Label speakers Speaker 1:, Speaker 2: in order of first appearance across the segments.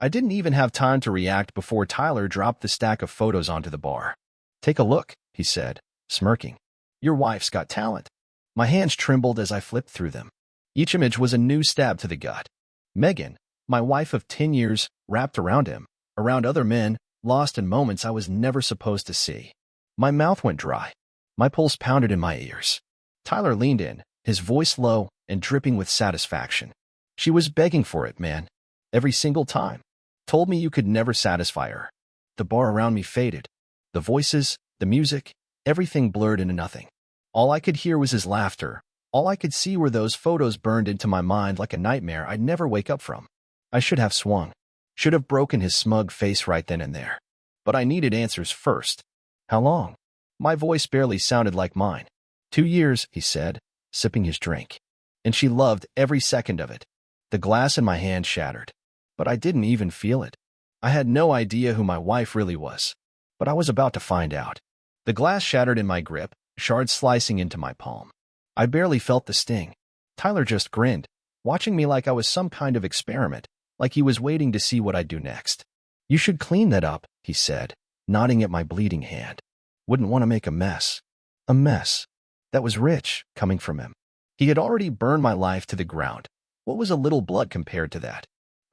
Speaker 1: I didn't even have time to react before Tyler dropped the stack of photos onto the bar. "Take a look," he said, smirking. "Your wife's got talent." My hands trembled as I flipped through them. Each image was a new stab to the gut. Megan, my wife of 10 years, wrapped around him, around other men, lost in moments I was never supposed to see. My mouth went dry. My pulse pounded in my ears. Tyler leaned in, his voice low and dripping with satisfaction. "She was begging for it, man. Every single time. Told me you could never satisfy her." The bar around me faded. The voices, the music, everything blurred into nothing. All I could hear was his laughter. All I could see were those photos burned into my mind like a nightmare I'd never wake up from. I should have swung. Should have broken his smug face right then and there. But I needed answers first. "How long?" My voice barely sounded like mine. 2 years, he said, sipping his drink. "And she loved every second of it." The glass in my hand shattered. But I didn't even feel it. I had no idea who my wife really was. But I was about to find out. The glass shattered in my grip, shards slicing into my palm. I barely felt the sting. Tyler just grinned, watching me like I was some kind of experiment, like he was waiting to see what I'd do next. "You should clean that up," he said, nodding at my bleeding hand. "Wouldn't want to make a mess." A mess. That was rich, coming from him. He had already burned my life to the ground. What was a little blood compared to that?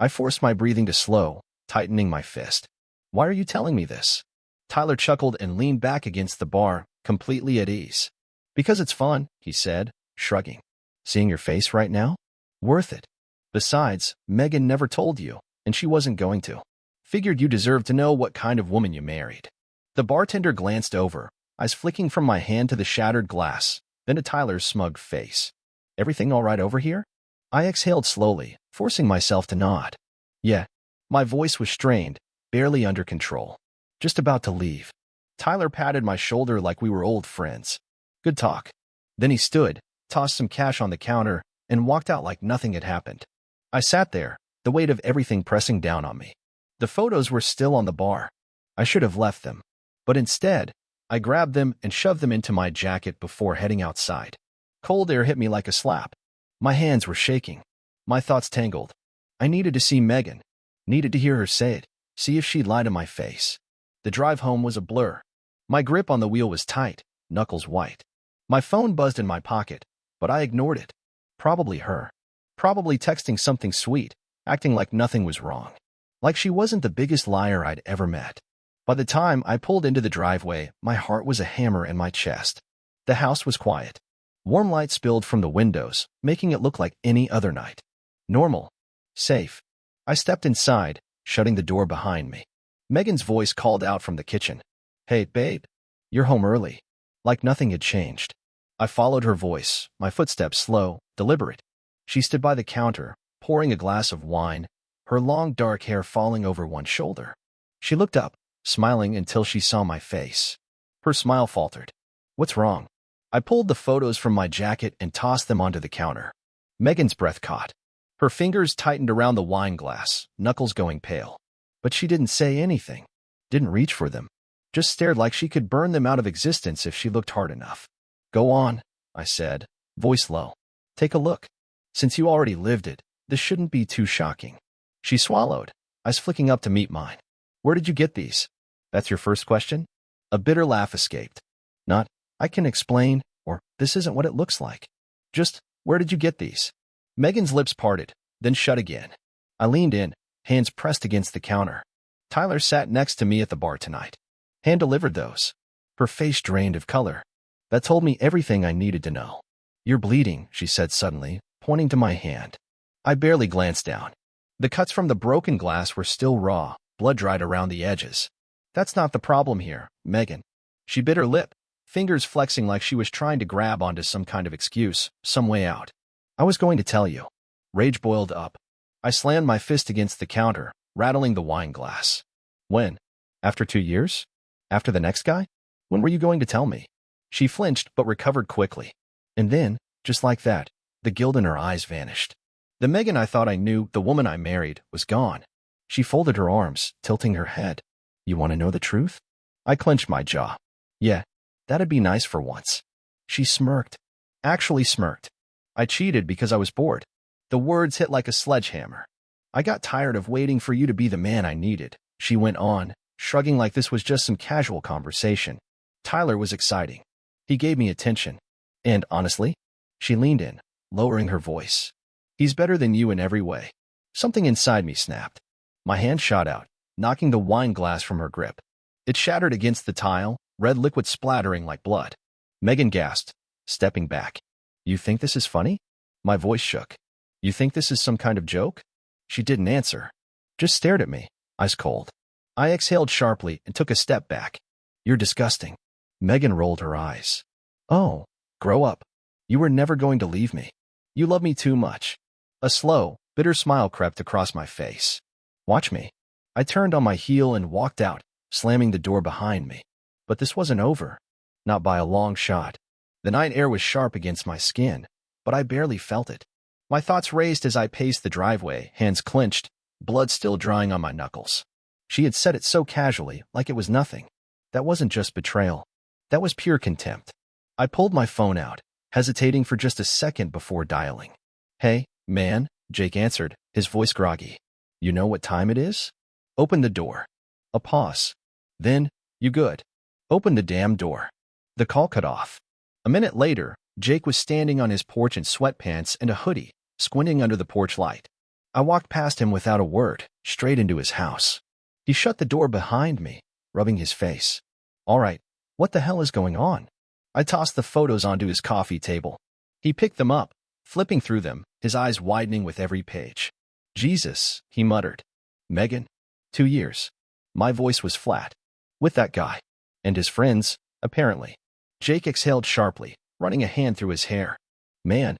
Speaker 1: I forced my breathing to slow, tightening my fist. "Why are you telling me this?" Tyler chuckled and leaned back against the bar, completely at ease. "Because it's fun," he said, shrugging. "Seeing your face right now? Worth it. Besides, Megan never told you, and she wasn't going to. Figured you deserved to know what kind of woman you married." The bartender glanced over, eyes flicking from my hand to the shattered glass, then to Tyler's smug face. "Everything all right over here?" I exhaled slowly, forcing myself to nod. "Yeah." My voice was strained, barely under control. "Just about to leave." Tyler patted my shoulder like we were old friends. "Good talk." Then he stood, tossed some cash on the counter, and walked out like nothing had happened. I sat there, the weight of everything pressing down on me. The photos were still on the bar. I should have left them. But instead, I grabbed them and shoved them into my jacket before heading outside. Cold air hit me like a slap. My hands were shaking. My thoughts tangled. I needed to see Megan. Needed to hear her say it, see if she'd lie to my face. The drive home was a blur. My grip on the wheel was tight, knuckles white. My phone buzzed in my pocket, but I ignored it. Probably her. Probably texting something sweet, acting like nothing was wrong. Like she wasn't the biggest liar I'd ever met. By the time I pulled into the driveway, my heart was a hammer in my chest. The house was quiet. Warm light spilled from the windows, making it look like any other night. Normal. Safe. I stepped inside, shutting the door behind me. Megan's voice called out from the kitchen. "Hey, babe. You're home early." Like nothing had changed. I followed her voice, my footsteps slow, deliberate. She stood by the counter, pouring a glass of wine, her long dark hair falling over one shoulder. She looked up, smiling until she saw my face. Her smile faltered. "What's wrong?" I pulled the photos from my jacket and tossed them onto the counter. Megan's breath caught. Her fingers tightened around the wine glass, knuckles going pale. But she didn't say anything. Didn't reach for them. Just stared like she could burn them out of existence if she looked hard enough. "Go on," I said, voice low. "Take a look. Since you already lived it, this shouldn't be too shocking." She swallowed, eyes flicking up to meet mine. "Where did you get these?" "That's your first question?" A bitter laugh escaped. Not, "I can explain," or "this isn't what it looks like." Just, "Where did you get these?" Megan's lips parted, then shut again. I leaned in, hands pressed against the counter. Tyler sat next to me at the bar tonight. Hand-delivered those. Her face drained of color. That told me everything I needed to know. "You're bleeding," she said suddenly, pointing to my hand. I barely glanced down. The cuts from the broken glass were still raw, blood-dried around the edges. "That's not the problem here, Megan." She bit her lip, fingers flexing like she was trying to grab onto some kind of excuse, some way out. "I was going to tell you." Rage boiled up. I slammed my fist against the counter, rattling the wine glass. "When? After 2 years? After the next guy? When were you going to tell me?" She flinched but recovered quickly. And then, just like that, the guilt in her eyes vanished. The Megan I thought I knew, the woman I married, was gone. She folded her arms, tilting her head. "You want to know the truth?" I clenched my jaw. "Yeah, that'd be nice for once." She smirked. Actually smirked. "I cheated because I was bored." The words hit like a sledgehammer. I got tired of waiting for you to be the man I needed, she went on, shrugging like this was just some casual conversation. Tyler was exciting. He gave me attention. And honestly, she leaned in, lowering her voice. He's better than you in every way. Something inside me snapped. My hand shot out, knocking the wine glass from her grip. It shattered against the tile, red liquid splattering like blood. Megan gasped, stepping back. You think this is funny? My voice shook. You think this is some kind of joke? She didn't answer. Just stared at me, ice cold. I exhaled sharply and took a step back. You're disgusting. Megan rolled her eyes. Oh, grow up. You were never going to leave me. You love me too much. A slow, bitter smile crept across my face. Watch me. I turned on my heel and walked out, slamming the door behind me. But this wasn't over. Not by a long shot. The night air was sharp against my skin, but I barely felt it. My thoughts raced as I paced the driveway, hands clenched, blood still drying on my knuckles. She had said it so casually, like it was nothing. That wasn't just betrayal. That was pure contempt. I pulled my phone out, hesitating for just a second before dialing. Hey, man, Jake answered, his voice groggy. You know what time it is? Open the door. A pause. Then, you good. Open the damn door. The call cut off. A minute later, Jake was standing on his porch in sweatpants and a hoodie, squinting under the porch light. I walked past him without a word, straight into his house. He shut the door behind me, rubbing his face. All right, what the hell is going on? I tossed the photos onto his coffee table. He picked them up, flipping through them, his eyes widening with every page. Jesus, he muttered. Megan? 2 years. My voice was flat. With that guy. And his friends, apparently. Jake exhaled sharply, running a hand through his hair. Man,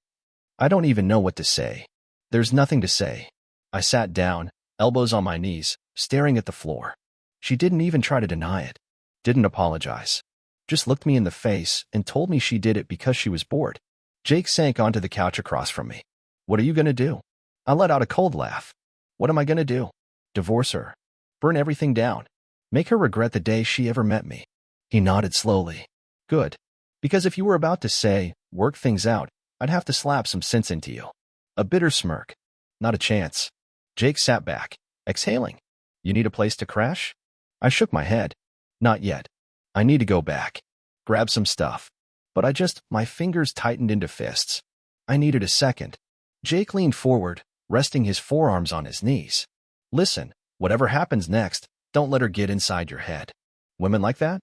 Speaker 1: I don't even know what to say. There's nothing to say. I sat down, elbows on my knees, staring at the floor. She didn't even try to deny it. Didn't apologize. Just looked me in the face and told me she did it because she was bored. Jake sank onto the couch across from me. What are you going to do? I let out a cold laugh. What am I going to do? Divorce her. Burn everything down. Make her regret the day she ever met me. He nodded slowly. Good. Because if you were about to say, work things out, I'd have to slap some sense into you. A bitter smirk. Not a chance. Jake sat back, exhaling. You need a place to crash? I shook my head. Not yet. I need to go back. Grab some stuff. But my fingers tightened into fists. I needed a second. Jake leaned forward, resting his forearms on his knees. Listen, whatever happens next, don't let her get inside your head. Women like that?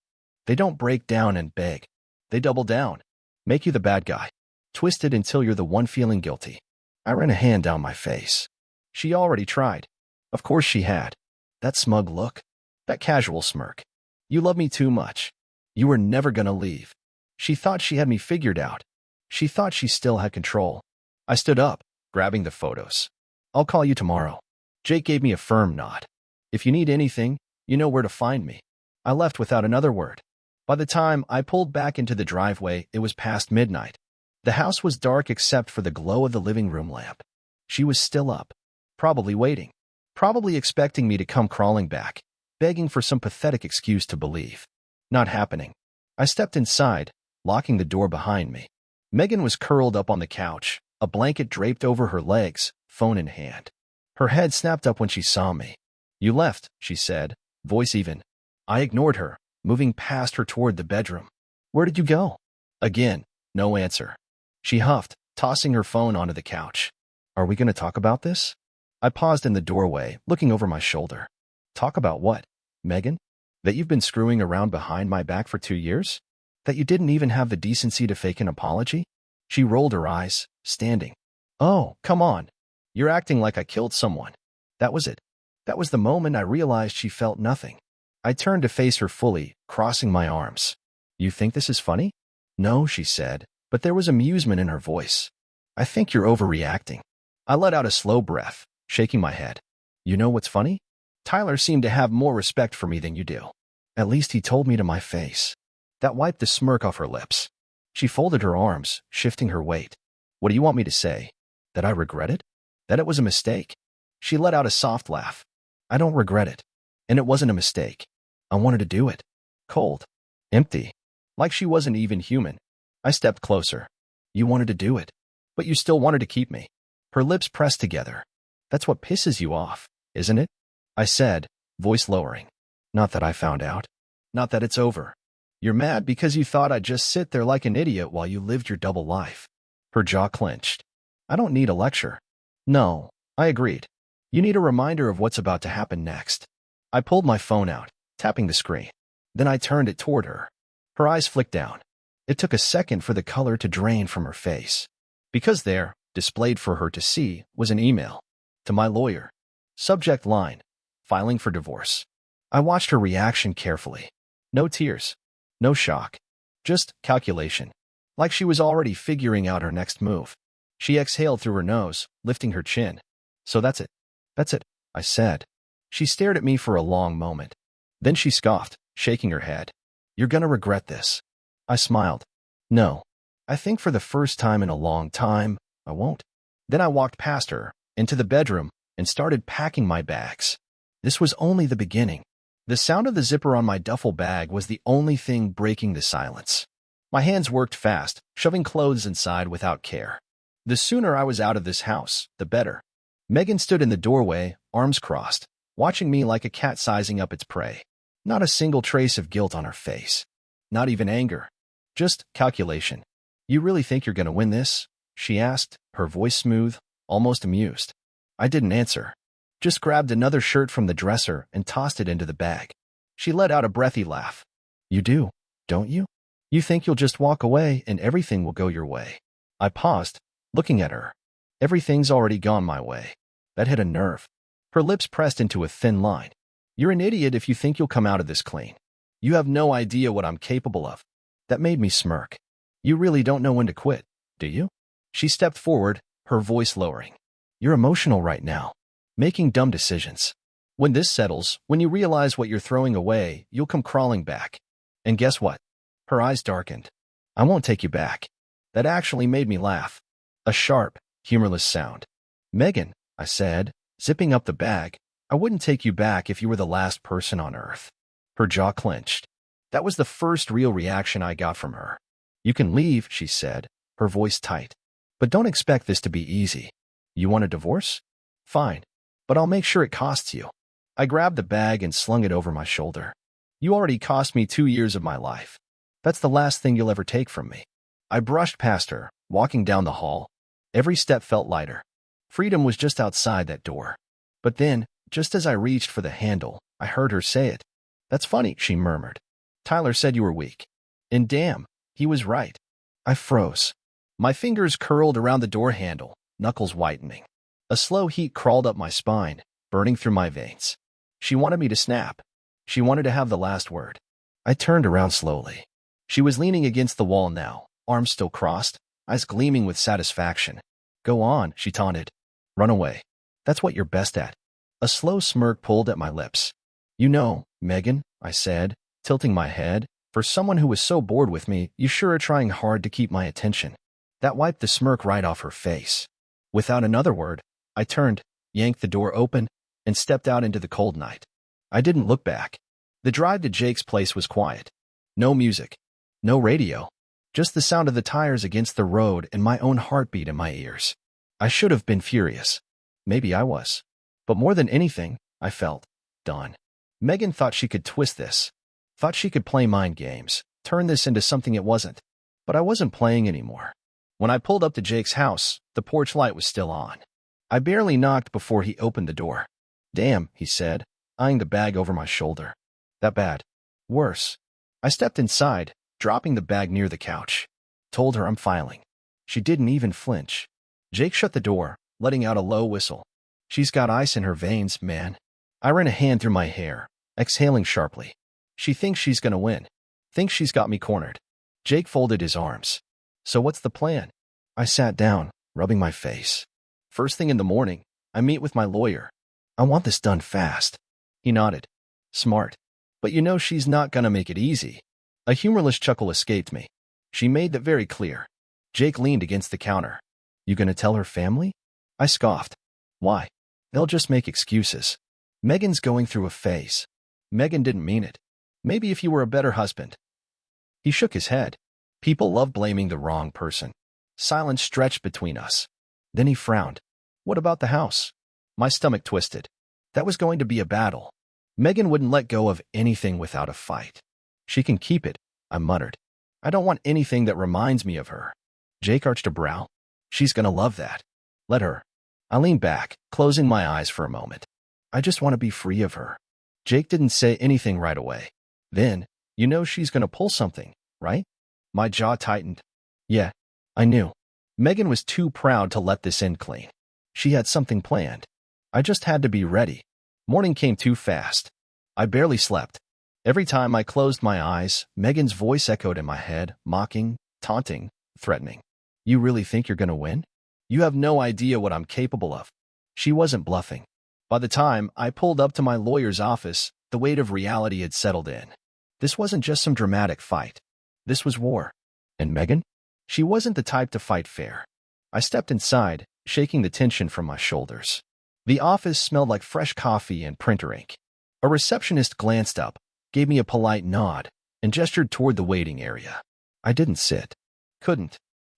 Speaker 1: They don't break down and beg. They double down. Make you the bad guy. Twist it until you're the one feeling guilty. I ran a hand down my face. She already tried. Of course she had. That smug look. That casual smirk. You love me too much. You were never gonna leave. She thought she had me figured out. She thought she still had control. I stood up, grabbing the photos. I'll call you tomorrow. Jake gave me a firm nod. If you need anything, you know where to find me. I left without another word. By the time I pulled back into the driveway, it was past midnight. The house was dark except for the glow of the living room lamp. She was still up, probably waiting, probably expecting me to come crawling back, begging for some pathetic excuse to believe. Not happening. I stepped inside, locking the door behind me. Megan was curled up on the couch, a blanket draped over her legs, phone in hand. Her head snapped up when she saw me. You left, she said, voice even. I ignored her, moving past her toward the bedroom. Where did you go? Again, no answer. She huffed, tossing her phone onto the couch. Are we going to talk about this? I paused in the doorway, looking over my shoulder. Talk about what, Megan? That you've been screwing around behind my back for 2 years? That you didn't even have the decency to fake an apology? She rolled her eyes, standing. Oh, come on. You're acting like I killed someone. That was it. That was the moment I realized she felt nothing. I turned to face her fully, crossing my arms. You think this is funny? No, she said, but there was amusement in her voice. I think you're overreacting. I let out a slow breath, shaking my head. You know what's funny? Tyler seemed to have more respect for me than you do. At least he told me to my face. That wiped the smirk off her lips. She folded her arms, shifting her weight. What do you want me to say? That I regret it? That it was a mistake? She let out a soft laugh. I don't regret it. And it wasn't a mistake. I wanted to do it. Cold. Empty. Like she wasn't even human. I stepped closer. You wanted to do it. But you still wanted to keep me. Her lips pressed together. That's what pisses you off, isn't it? I said, voice lowering. Not that I found out. Not that it's over. You're mad because you thought I'd just sit there like an idiot while you lived your double life. Her jaw clenched. I don't need a lecture. No, I agreed. You need a reminder of what's about to happen next. I pulled my phone out, tapping the screen. Then I turned it toward her. Her eyes flicked down. It took a second for the color to drain from her face. Because there, displayed for her to see, was an email. To my lawyer. Subject line, filing for divorce. I watched her reaction carefully. No tears. No shock. Just calculation. Like she was already figuring out her next move. She exhaled through her nose, lifting her chin. So that's it. That's it, I said. She stared at me for a long moment. Then she scoffed, shaking her head. You're gonna regret this. I smiled. No. I think for the first time in a long time, I won't. Then I walked past her, into the bedroom, and started packing my bags. This was only the beginning. The sound of the zipper on my duffel bag was the only thing breaking the silence. My hands worked fast, shoving clothes inside without care. The sooner I was out of this house, the better. Megan stood in the doorway, arms crossed, watching me like a cat sizing up its prey. Not a single trace of guilt on her face. Not even anger. Just calculation. You really think you're gonna win this? She asked, her voice smooth, almost amused. I didn't answer. Just grabbed another shirt from the dresser and tossed it into the bag. She let out a breathy laugh. You do, don't you? You think you'll just walk away and everything will go your way. I paused, looking at her. Everything's already gone my way. That hit a nerve. Her lips pressed into a thin line. You're an idiot if you think you'll come out of this clean. You have no idea what I'm capable of. That made me smirk. You really don't know when to quit, do you? She stepped forward, her voice lowering. You're emotional right now. Making dumb decisions. When this settles, when you realize what you're throwing away, you'll come crawling back. And guess what? Her eyes darkened. I won't take you back. That actually made me laugh. A sharp, humorless sound. Megan, I said, zipping up the bag, I wouldn't take you back if you were the last person on earth. Her jaw clenched. That was the first real reaction I got from her. You can leave, she said, her voice tight. But don't expect this to be easy. You want a divorce? Fine. But I'll make sure it costs you. I grabbed the bag and slung it over my shoulder. You already cost me 2 years of my life. That's the last thing you'll ever take from me. I brushed past her, walking down the hall. Every step felt lighter. Freedom was just outside that door. But then, just as I reached for the handle, I heard her say it. That's funny, she murmured. Tyler said you were weak. And damn, he was right. I froze. My fingers curled around the door handle, knuckles whitening. A slow heat crawled up my spine, burning through my veins. She wanted me to snap. She wanted to have the last word. I turned around slowly. She was leaning against the wall now, arms still crossed, eyes gleaming with satisfaction. Go on, she taunted. Run away. That's what you're best at. A slow smirk pulled at my lips. You know, Megan, I said, tilting my head, for someone who was so bored with me, you sure are trying hard to keep my attention. That wiped the smirk right off her face. Without another word, I turned, yanked the door open, and stepped out into the cold night. I didn't look back. The drive to Jake's place was quiet. No music. No radio. Just the sound of the tires against the road and my own heartbeat in my ears. I should have been furious. Maybe I was. But more than anything, I felt done. Megan thought she could twist this. Thought she could play mind games, turn this into something it wasn't. But I wasn't playing anymore. When I pulled up to Jake's house, the porch light was still on. I barely knocked before he opened the door. Damn, he said, eyeing the bag over my shoulder. That bad. Worse. I stepped inside, dropping the bag near the couch. Told her I'm filing. She didn't even flinch. Jake shut the door, letting out a low whistle. She's got ice in her veins, man. I ran a hand through my hair, exhaling sharply. She thinks she's gonna win. Thinks she's got me cornered. Jake folded his arms. So what's the plan? I sat down, rubbing my face. First thing in the morning, I meet with my lawyer. I want this done fast. He nodded. Smart. But you know she's not gonna make it easy. A humorless chuckle escaped me. She made that very clear. Jake leaned against the counter. You gonna tell her family? I scoffed. Why? They'll just make excuses. Megan's going through a phase. Megan didn't mean it. Maybe if you were a better husband. He shook his head. People love blaming the wrong person. Silence stretched between us. Then he frowned. What about the house? My stomach twisted. That was going to be a battle. Megan wouldn't let go of anything without a fight. She can keep it, I muttered. I don't want anything that reminds me of her. Jake arched a brow. She's gonna love that. Let her. I leaned back, closing my eyes for a moment. I just want to be free of her. Jake didn't say anything right away. Then, you know she's gonna pull something, right? My jaw tightened. Yeah, I knew. Megan was too proud to let this end clean. She had something planned. I just had to be ready. Morning came too fast. I barely slept. Every time I closed my eyes, Megan's voice echoed in my head, mocking, taunting, threatening. You really think you're gonna win? You have no idea what I'm capable of. She wasn't bluffing. By the time I pulled up to my lawyer's office, the weight of reality had settled in. This wasn't just some dramatic fight. This was war. And Megan? She wasn't the type to fight fair. I stepped inside, shaking the tension from my shoulders. The office smelled like fresh coffee and printer ink. A receptionist glanced up, gave me a polite nod, and gestured toward the waiting area. I didn't sit. Couldn't.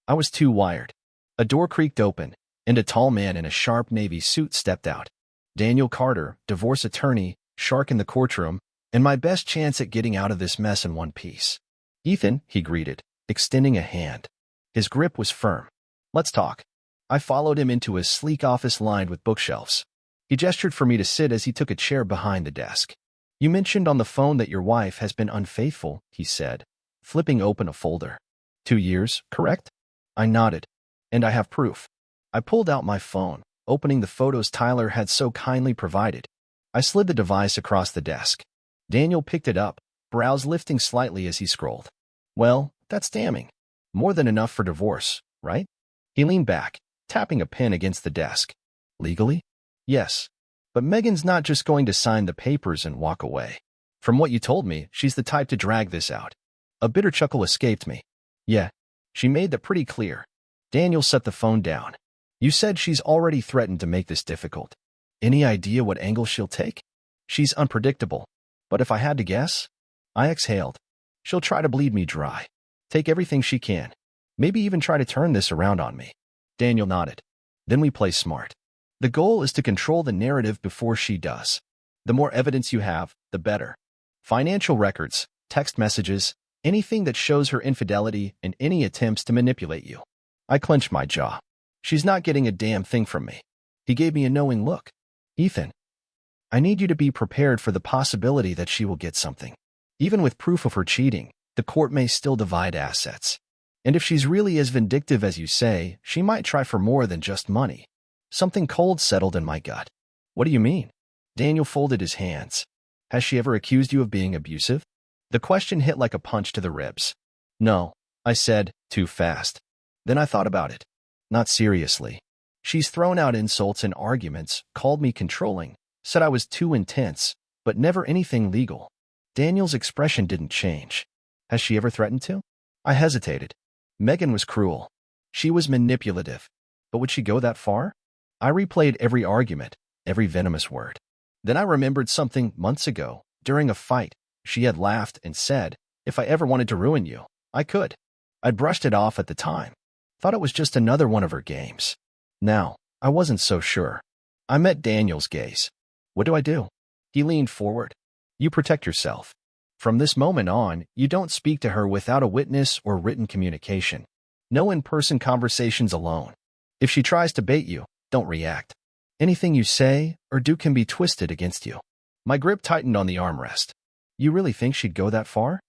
Speaker 1: I was too wired. A door creaked open, and a tall man in a sharp navy suit stepped out. Daniel Carter, divorce attorney, shark in the courtroom, and my best chance at getting out of this mess in one piece. Ethan, he greeted, extending a hand. His grip was firm. Let's talk. I followed him into a sleek office lined with bookshelves. He gestured for me to sit as he took a chair behind the desk. You mentioned on the phone that your wife has been unfaithful, he said, flipping open a folder. 2 years, correct? I nodded. And I have proof. I pulled out my phone, opening the photos Tyler had so kindly provided. I slid the device across the desk. Daniel picked it up, brows lifting slightly as he scrolled. Well, that's damning. More than enough for divorce, right? He leaned back, tapping a pen against the desk. Legally? Yes. But Megan's not just going to sign the papers and walk away. From what you told me, she's the type to drag this out. A bitter chuckle escaped me. Yeah, she made that pretty clear. Daniel set the phone down. You said she's already threatened to make this difficult. Any idea what angle she'll take? She's unpredictable. But if I had to guess? I exhaled. She'll try to bleed me dry. Take everything she can. Maybe even try to turn this around on me. Daniel nodded. Then we play smart. The goal is to control the narrative before she does. The more evidence you have, the better. Financial records, text messages, anything that shows her infidelity and any attempts to manipulate you. I clenched my jaw. She's not getting a damn thing from me. He gave me a knowing look. Ethan, I need you to be prepared for the possibility that she will get something. Even with proof of her cheating, the court may still divide assets. And if she's really as vindictive as you say, she might try for more than just money. Something cold settled in my gut. What do you mean? Daniel folded his hands. Has she ever accused you of being abusive? The question hit like a punch to the ribs. No, I said, too fast. Then I thought about it. Not seriously. She's thrown out insults and arguments, called me controlling, said I was too intense, but never anything legal. Daniel's expression didn't change. Has she ever threatened to? I hesitated. Megan was cruel. She was manipulative. But would she go that far? I replayed every argument, every venomous word. Then I remembered something months ago. During a fight, she had laughed and said, if I ever wanted to ruin you, I could. I'd brushed it off at the time. Thought it was just another one of her games. Now, I wasn't so sure. I met Daniel's gaze. What do I do? He leaned forward. You protect yourself. From this moment on, you don't speak to her without a witness or written communication. No in-person conversations alone. If she tries to bait you, don't react. Anything you say or do can be twisted against you. My grip tightened on the armrest. You really think she'd go that far?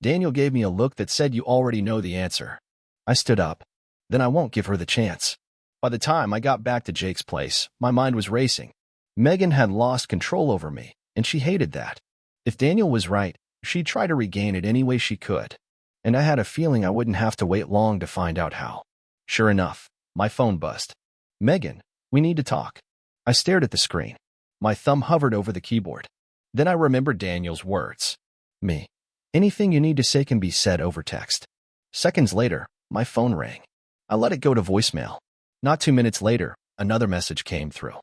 Speaker 1: Daniel gave me a look that said you already know the answer. I stood up. Then I won't give her the chance. By the time I got back to Jake's place, my mind was racing. Megan had lost control over me, and she hated that. If Daniel was right, she'd try to regain it any way she could. And I had a feeling I wouldn't have to wait long to find out how. Sure enough, my phone buzzed. Megan, we need to talk. I stared at the screen. My thumb hovered over the keyboard. Then I remembered Daniel's words. Me. Anything you need to say can be said over text. Seconds later, my phone rang. I let it go to voicemail. Not 2 minutes later, another message came through.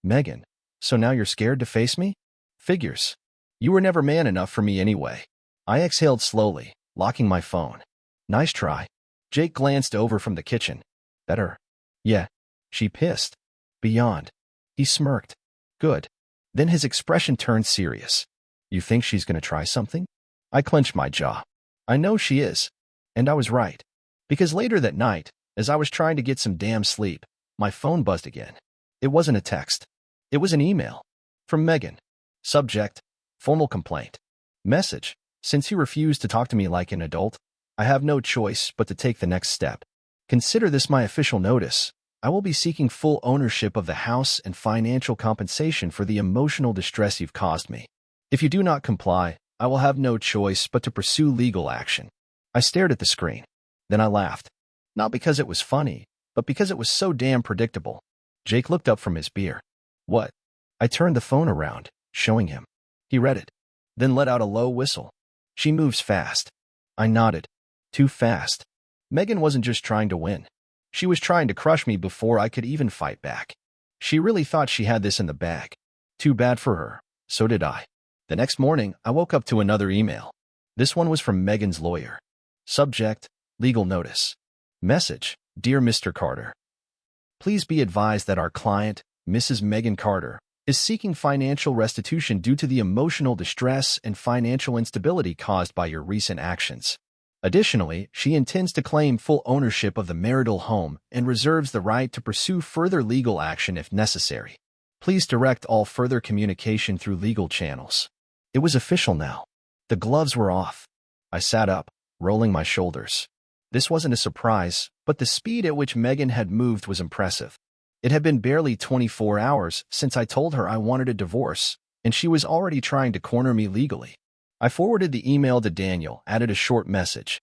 Speaker 1: Megan, so now you're scared to face me? Figures. You were never man enough for me anyway. I exhaled slowly, locking my phone. Nice try. Jake glanced over from the kitchen. Better. Yeah. She pissed. Beyond. He smirked. Good. Then his expression turned serious. You think she's going to try something? I clenched my jaw. I know she is. And I was right. Because later that night, as I was trying to get some damn sleep, my phone buzzed again. It wasn't a text. It was an email. From Megan. Subject: formal complaint. Message: since you refuse to talk to me like an adult, I have no choice but to take the next step. Consider this my official notice. I will be seeking full ownership of the house and financial compensation for the emotional distress you've caused me. If you do not comply, I will have no choice but to pursue legal action. I stared at the screen. Then I laughed. Not because it was funny, but because it was so damn predictable. Jake looked up from his beer. What? I turned the phone around, showing him. He read it, then let out a low whistle. She moves fast. I nodded. Too fast. Megan wasn't just trying to win. She was trying to crush me before I could even fight back. She really thought she had this in the bag. Too bad for her. So did I. The next morning, I woke up to another email. This one was from Megan's lawyer. Subject: legal notice. Message: Dear Mr. Carter, please be advised that our client, Mrs. Megan Carter, is seeking financial restitution due to the emotional distress and financial instability caused by your recent actions. Additionally, she intends to claim full ownership of the marital home and reserves the right to pursue further legal action if necessary. Please direct all further communication through legal channels. It was official now. The gloves were off. I sat up, rolling my shoulders. This wasn't a surprise, but the speed at which Megan had moved was impressive. It had been barely 24 hours since I told her I wanted a divorce, and she was already trying to corner me legally. I forwarded the email to Daniel, added a short message.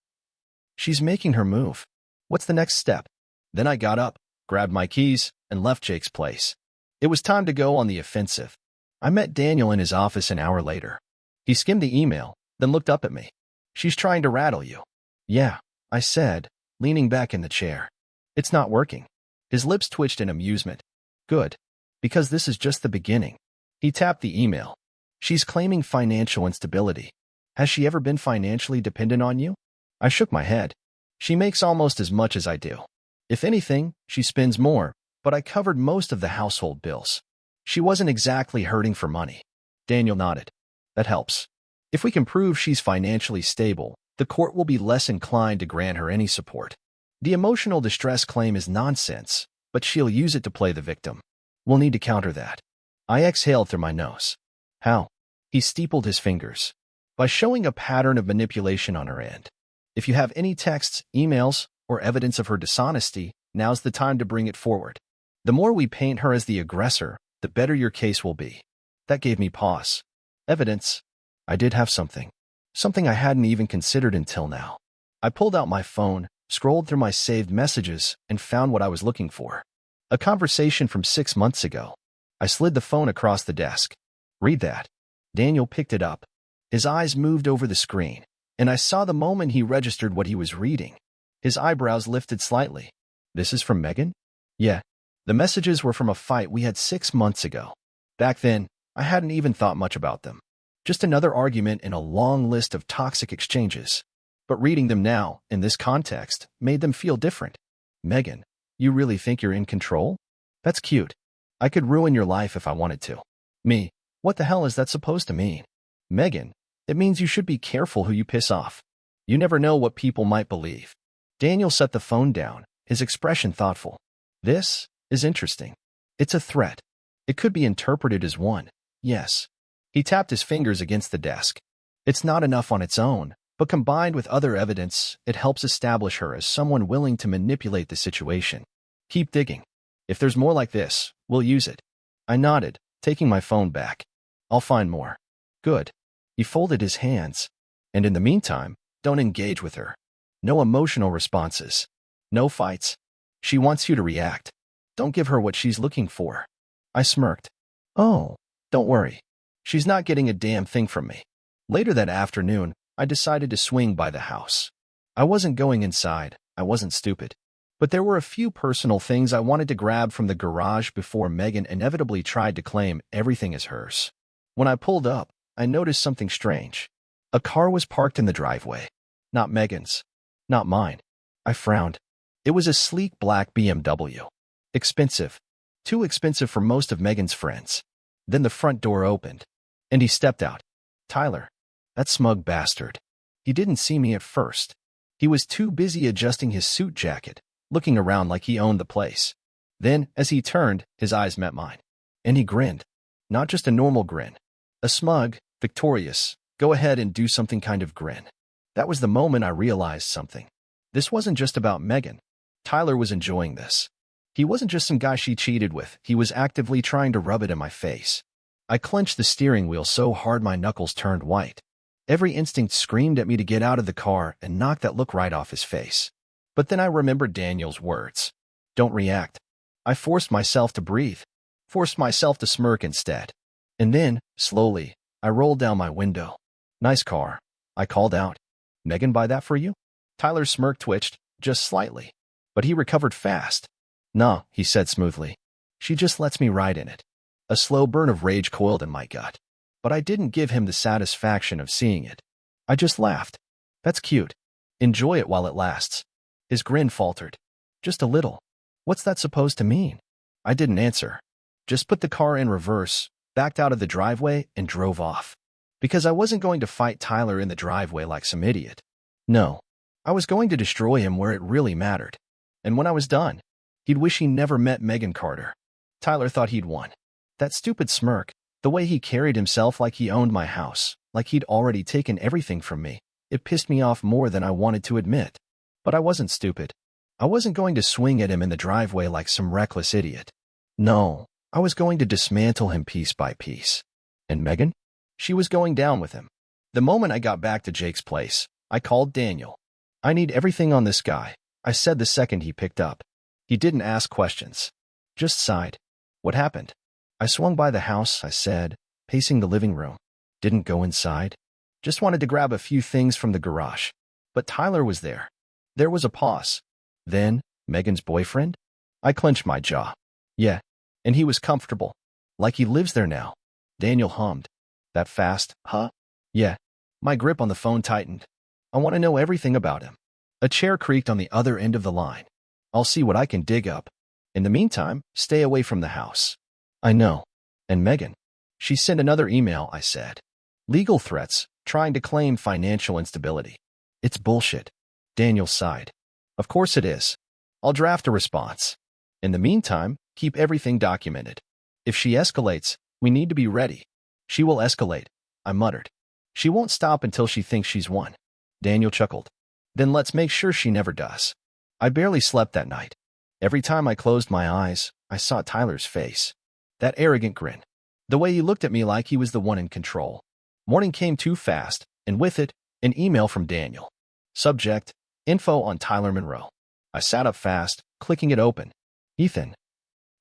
Speaker 1: She's making her move. What's the next step? Then I got up, grabbed my keys, and left Jake's place. It was time to go on the offensive. I met Daniel in his office an hour later. He skimmed the email, then looked up at me. She's trying to rattle you. Yeah, I said, leaning back in the chair. It's not working. His lips twitched in amusement. Good. Because this is just the beginning. He tapped the email. She's claiming financial instability. Has she ever been financially dependent on you? I shook my head. She makes almost as much as I do. If anything, she spends more, but I covered most of the household bills. She wasn't exactly hurting for money. Daniel nodded. That helps. If we can prove she's financially stable, the court will be less inclined to grant her any support. The emotional distress claim is nonsense, but she'll use it to play the victim. We'll need to counter that. I exhaled through my nose. How? He steepled his fingers. By showing a pattern of manipulation on her end. If you have any texts, emails, or evidence of her dishonesty, now's the time to bring it forward. The more we paint her as the aggressor, the better your case will be. That gave me pause. Evidence. I did have something. Something I hadn't even considered until now. I pulled out my phone, scrolled through my saved messages, and found what I was looking for. A conversation from 6 months ago. I slid the phone across the desk. Read that. Daniel picked it up. His eyes moved over the screen, and I saw the moment he registered what he was reading. His eyebrows lifted slightly. This is from Megan? Yeah. The messages were from a fight we had 6 months ago. Back then, I hadn't even thought much about them. Just another argument in a long list of toxic exchanges. But reading them now, in this context, made them feel different. Megan, you really think you're in control? That's cute. I could ruin your life if I wanted to. Me, what the hell is that supposed to mean? Megan, it means you should be careful who you piss off. You never know what people might believe. Daniel set the phone down, his expression thoughtful. This is interesting. It's a threat. It could be interpreted as one. Yes. He tapped his fingers against the desk. It's not enough on its own, but combined with other evidence, it helps establish her as someone willing to manipulate the situation. Keep digging. If there's more like this, we'll use it. I nodded, taking my phone back. I'll find more. Good. He folded his hands. And in the meantime, don't engage with her. No emotional responses. No fights. She wants you to react. Don't give her what she's looking for. I smirked. Oh, don't worry. She's not getting a damn thing from me. Later that afternoon, I decided to swing by the house. I wasn't going inside. I wasn't stupid. But there were a few personal things I wanted to grab from the garage before Megan inevitably tried to claim everything as hers. When I pulled up, I noticed something strange. A car was parked in the driveway. Not Megan's. Not mine. I frowned. It was a sleek black BMW. Expensive. Too expensive for most of Megan's friends. Then the front door opened, and he stepped out. Tyler. That smug bastard. He didn't see me at first. He was too busy adjusting his suit jacket, looking around like he owned the place. Then, as he turned, his eyes met mine. And he grinned. Not just a normal grin. A smug, victorious, go ahead and do something kind of grin. That was the moment I realized something. This wasn't just about Megan. Tyler was enjoying this. He wasn't just some guy she cheated with. He was actively trying to rub it in my face. I clenched the steering wheel so hard my knuckles turned white. Every instinct screamed at me to get out of the car and knock that look right off his face. But then I remembered Daniel's words. Don't react. I forced myself to breathe. Forced myself to smirk instead. And then, slowly, I rolled down my window. Nice car. I called out. Megan buy that for you? Tyler's smirk twitched, just slightly. But he recovered fast. Nah, he said smoothly. She just lets me ride in it. A slow burn of rage coiled in my gut. But I didn't give him the satisfaction of seeing it. I just laughed. That's cute. Enjoy it while it lasts. His grin faltered. Just a little. What's that supposed to mean? I didn't answer. Just put the car in reverse, backed out of the driveway, and drove off. Because I wasn't going to fight Tyler in the driveway like some idiot. No. I was going to destroy him where it really mattered. And when I was done, he'd wish he never met Megan Carter. Tyler thought he'd won. That stupid smirk, the way he carried himself like he owned my house, like he'd already taken everything from me, it pissed me off more than I wanted to admit. But I wasn't stupid. I wasn't going to swing at him in the driveway like some reckless idiot. No, I was going to dismantle him piece by piece. And Megan? She was going down with him. The moment I got back to Jake's place, I called Daniel. I need everything on this guy, I said the second he picked up. He didn't ask questions. Just sighed. What happened? I swung by the house, I said, pacing the living room. Didn't go inside. Just wanted to grab a few things from the garage. But Tyler was there. There was a pause. Then, Megan's boyfriend? I clenched my jaw. Yeah, and he was comfortable. Like he lives there now. Daniel hummed. That fast, huh? Yeah. My grip on the phone tightened. I want to know everything about him. A chair creaked on the other end of the line. I'll see what I can dig up. In the meantime, stay away from the house. I know. And Megan? She sent another email, I said. Legal threats, trying to claim financial instability. It's bullshit. Daniel sighed. Of course it is. I'll draft a response. In the meantime, keep everything documented. If she escalates, we need to be ready. She will escalate, I muttered. She won't stop until she thinks she's won. Daniel chuckled. Then let's make sure she never does. I barely slept that night. Every time I closed my eyes, I saw Tyler's face. That arrogant grin. The way he looked at me like he was the one in control. Morning came too fast, and with it, an email from Daniel. Subject, info on Tyler Monroe. I sat up fast, clicking it open. Ethan.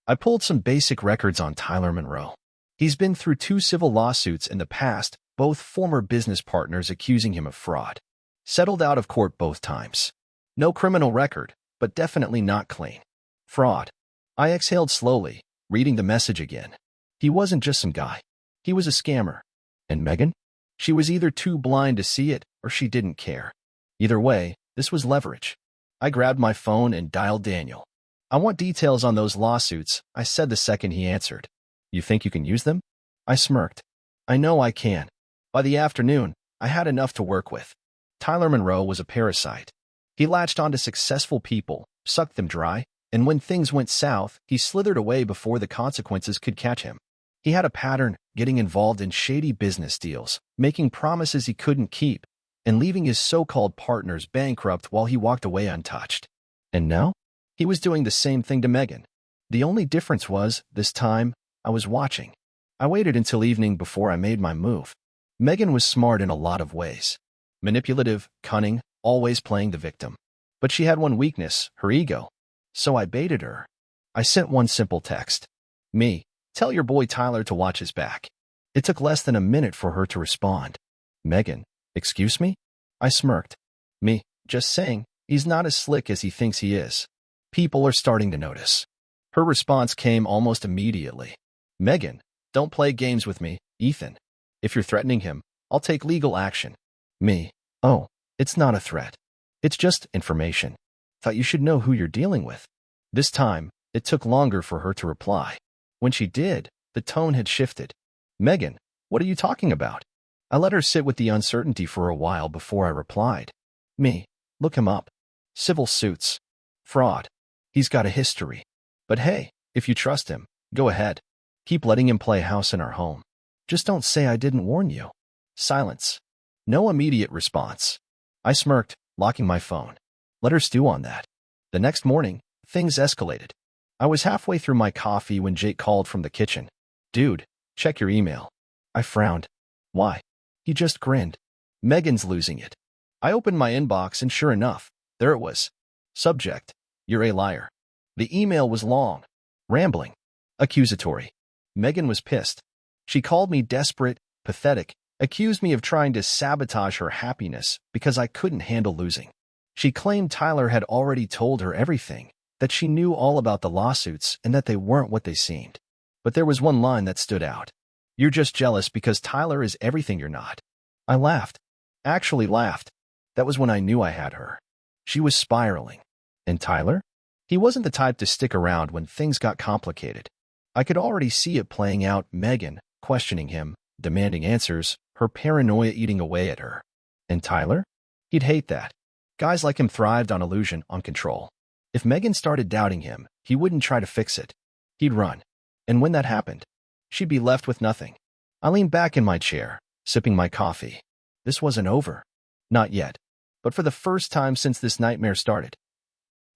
Speaker 1: I pulled some basic records on Tyler Monroe. He's been through 2 civil lawsuits in the past, both former business partners accusing him of fraud. Settled out of court both times. No criminal record, but definitely not clean. Fraud. I exhaled slowly, reading the message again. He wasn't just some guy. He was a scammer. And Megan? She was either too blind to see it, or she didn't care. Either way, this was leverage. I grabbed my phone and dialed Daniel. I want details on those lawsuits, I said the second he answered. You think you can use them? I smirked. I know I can. By the afternoon, I had enough to work with. Tyler Monroe was a parasite. He latched onto successful people, sucked them dry, and when things went south, he slithered away before the consequences could catch him. He had a pattern, getting involved in shady business deals, making promises he couldn't keep, and leaving his so-called partners bankrupt while he walked away untouched. And now? He was doing the same thing to Megan. The only difference was, this time, I was watching. I waited until evening before I made my move. Megan was smart in a lot of ways. Manipulative, cunning, always playing the victim. But she had one weakness, her ego. So I baited her. I sent one simple text. Me, tell your boy Tyler to watch his back. It took less than a minute for her to respond. Megan, excuse me? I smirked. Me, just saying, he's not as slick as he thinks he is. People are starting to notice. Her response came almost immediately. Megan, don't play games with me, Ethan. If you're threatening him, I'll take legal action. Me, oh, it's not a threat. It's just information. Thought you should know who you're dealing with. This time, it took longer for her to reply. When she did, The tone had shifted. Megan, what are you talking about? I let her sit with the uncertainty for a while before I replied. Me. Look him up. Civil suits. Fraud. He's got a history. But hey, if you trust him, go ahead. Keep letting him play house in our home. Just don't say I didn't warn you. Silence. No immediate response. I smirked, locking my phone. Let her stew on that. The next morning, things escalated. I was halfway through my coffee when Jake called from the kitchen. Dude, check your email. I frowned. Why? He just grinned. Megan's losing it. I opened my inbox and sure enough, there it was. Subject: You're a liar. The email was long, rambling, accusatory. Megan was pissed. She called me desperate, pathetic, accused me of trying to sabotage her happiness because I couldn't handle losing. She claimed Tyler had already told her everything, that she knew all about the lawsuits and that they weren't what they seemed. But there was one line that stood out. You're just jealous because Tyler is everything you're not. I laughed. Actually laughed. That was when I knew I had her. She was spiraling. And Tyler? He wasn't the type to stick around when things got complicated. I could already see it playing out. Megan, questioning him, demanding answers, her paranoia eating away at her. And Tyler? He'd hate that. Guys like him thrived on illusion, on control. If Megan started doubting him, he wouldn't try to fix it. He'd run. And when that happened, she'd be left with nothing. I leaned back in my chair, sipping my coffee. This wasn't over. Not yet. But for the first time since this nightmare started,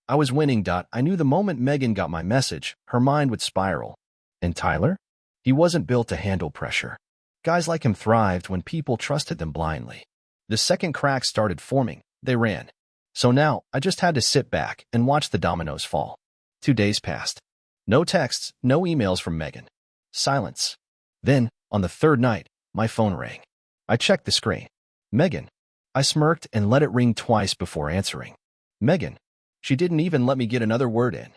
Speaker 1: I was winning. I knew the moment Megan got my message, her mind would spiral. And Tyler? He wasn't built to handle pressure. Guys like him thrived when people trusted them blindly. The second cracks started forming, they ran. So now, I just had to sit back and watch the dominoes fall. 2 days passed. No texts, no emails from Megan. Silence. Then, on the third night, my phone rang. I checked the screen. Megan. I smirked and let it ring twice before answering. Megan. She didn't even let me get another word in.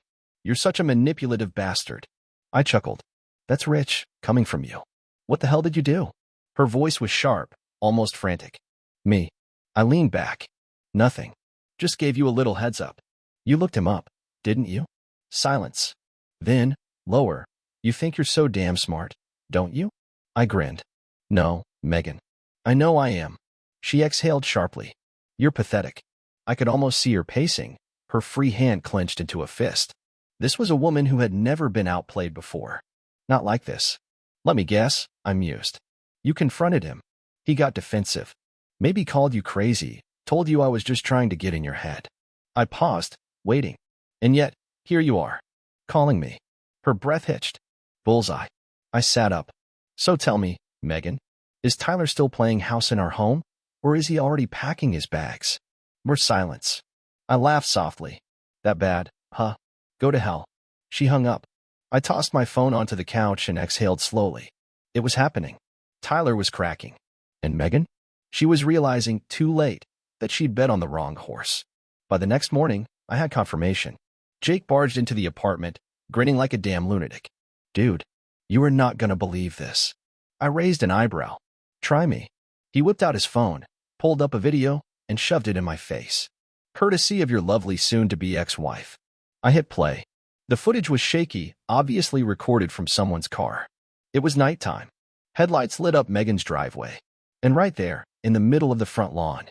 Speaker 1: You're such a manipulative bastard. I chuckled. That's rich, coming from you. What the hell did you do? Her voice was sharp, almost frantic. Me. I leaned back. Nothing. Just gave you a little heads up. You looked him up, didn't you? Silence. Then, lower. You think you're so damn smart, don't you? I grinned. No, Megan. I know I am. She exhaled sharply. You're pathetic. I could almost see her pacing, her free hand clenched into a fist. This was a woman who had never been outplayed before. Not like this. Let me guess, I mused. You confronted him. He got defensive. Maybe called you crazy, told you I was just trying to get in your head. I paused, waiting. And yet, here you are. Calling me. Her breath hitched. Bullseye. I sat up. So tell me, Megan, is Tyler still playing house in our home, or is he already packing his bags? More silence. I laughed softly. That bad, huh? Go to hell. She hung up. I tossed my phone onto the couch and exhaled slowly. It was happening. Tyler was cracking. And Megan? She was realizing, too late, that she'd bet on the wrong horse. By the next morning, I had confirmation. Jake barged into the apartment, grinning like a damn lunatic. Dude, you are not gonna believe this. I raised an eyebrow. Try me. He whipped out his phone, pulled up a video, and shoved it in my face. Courtesy of your lovely soon-to-be ex-wife. I hit play. The footage was shaky, obviously recorded from someone's car. It was nighttime. Headlights lit up Megan's driveway. And right there, in the middle of the front lawn,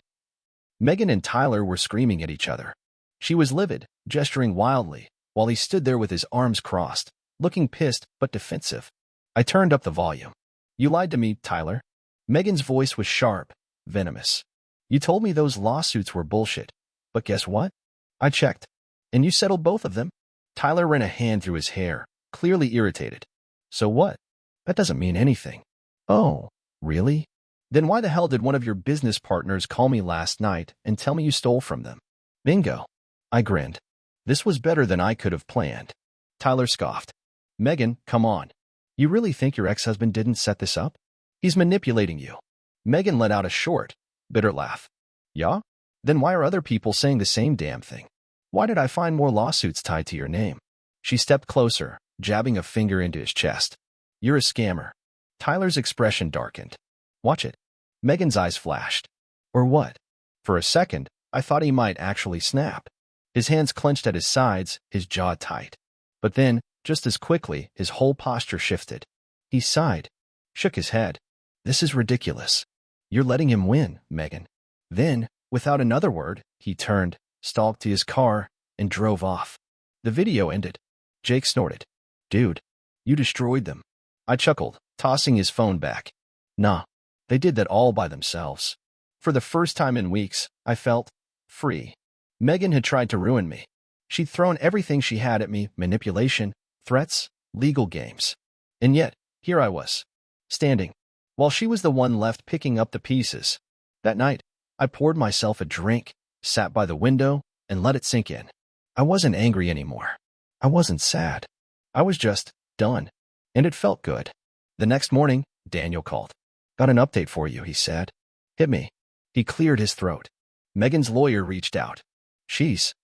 Speaker 1: Megan and Tyler were screaming at each other. She was livid, gesturing wildly, while he stood there with his arms crossed, looking pissed but defensive. I turned up the volume. You lied to me, Tyler. Megan's voice was sharp, venomous. You told me those lawsuits were bullshit. But guess what? I checked. And you settled both of them? Tyler ran a hand through his hair, clearly irritated. So what? That doesn't mean anything. Oh, really? Then why the hell did one of your business partners call me last night and tell me you stole from them? Bingo. I grinned. This was better than I could have planned. Tyler scoffed. Megan, come on. You really think your ex-husband didn't set this up? He's manipulating you. Megan let out a short, bitter laugh. Yeah? Then why are other people saying the same damn thing? Why did I find more lawsuits tied to your name? She stepped closer, jabbing a finger into his chest. You're a scammer. Tyler's expression darkened. Watch it. Megan's eyes flashed. Or what? For a second, I thought he might actually snap. His hands clenched at his sides, his jaw tight. But then, just as quickly, his whole posture shifted. He sighed, shook his head. This is ridiculous. You're letting him win, Megan. Then, without another word, he turned, stalked to his car, and drove off. The video ended. Jake snorted. Dude, you destroyed them. I chuckled, tossing his phone back. Nah, they did that all by themselves. For the first time in weeks, I felt free. Megan had tried to ruin me. She'd thrown everything she had at me, manipulation, threats, legal games. And yet, here I was, standing, while she was the one left picking up the pieces. That night, I poured myself a drink, sat by the window, and let it sink in. I wasn't angry anymore. I wasn't sad. I was just done. And it felt good. The next morning, Daniel called. Got an update for you, he said. Hit me. He cleared his throat. Megan's lawyer reached out. She's,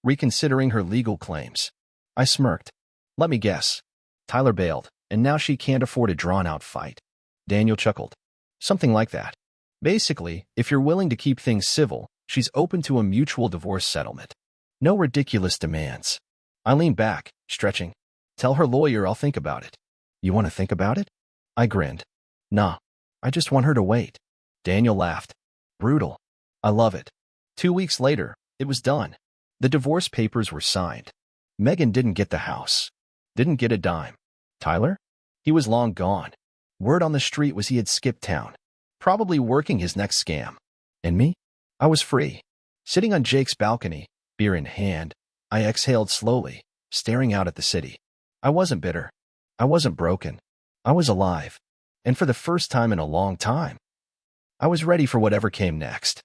Speaker 1: reconsidering her legal claims. I smirked. Let me guess. Tyler bailed, and now she can't afford a drawn-out fight. Daniel chuckled. Something like that. Basically, if you're willing to keep things civil, she's open to a mutual divorce settlement. No ridiculous demands. I leaned back, stretching. Tell her lawyer I'll think about it. You want to think about it? I grinned. Nah, I just want her to wait. Daniel laughed. Brutal. I love it. 2 weeks later, it was done. The divorce papers were signed. Megan didn't get the house. Didn't get a dime. Tyler? He was long gone. Word on the street was he had skipped town, probably working his next scam. And me? I was free. Sitting on Jake's balcony, beer in hand, I exhaled slowly, staring out at the city. I wasn't bitter. I wasn't broken. I was alive. And for the first time in a long time, I was ready for whatever came next.